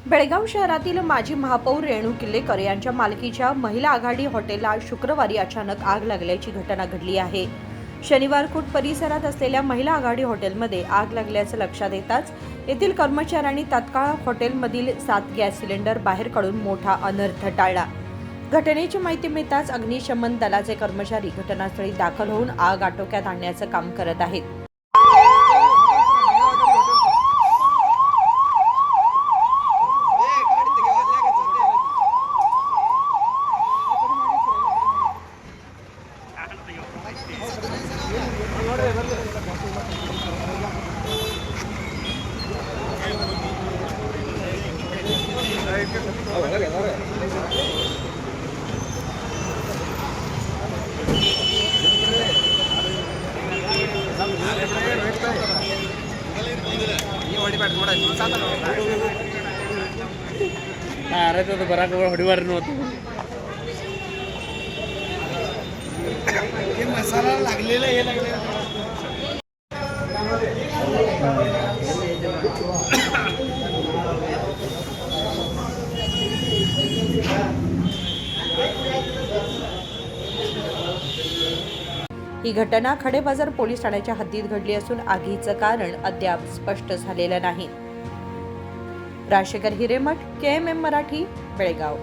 बेळगाव शहरातील माजी महापौर रेणू किल्लेकर यांच्या मालकीच्या महिला आघाडी हॉटेलला शुक्रवारी अचानक आग लागल्याची घटना घडली आहे। शनिवार खूट परिसरात असलेल्या महिला आघाडी हॉटेलमध्ये आग लागल्याचं लक्षात येताच येथील कर्मचाऱ्यांनी तात्काळ हॉटेलमधील 7 गॅस सिलेंडर बाहेर काढून मोठा अनर्थ टाळला। घटनेची माहिती मिळताच अग्निशमन दलाचे कर्मचारी घटनास्थळी दाखल होऊन आग आटोक्यात आणण्याचं काम करत आहेत। अरे तो बरा हडीवार नव्हतं मसाला लागलेला हे लागलेला ही घटना खडेबाजार पोलीस ठाण्याच्या हद्दीत घडली असून आगीचं कारण अद्याप स्पष्ट झालेलं नाही। राजशेखर हिरेमठ, KMM मराठी, बेळगाव।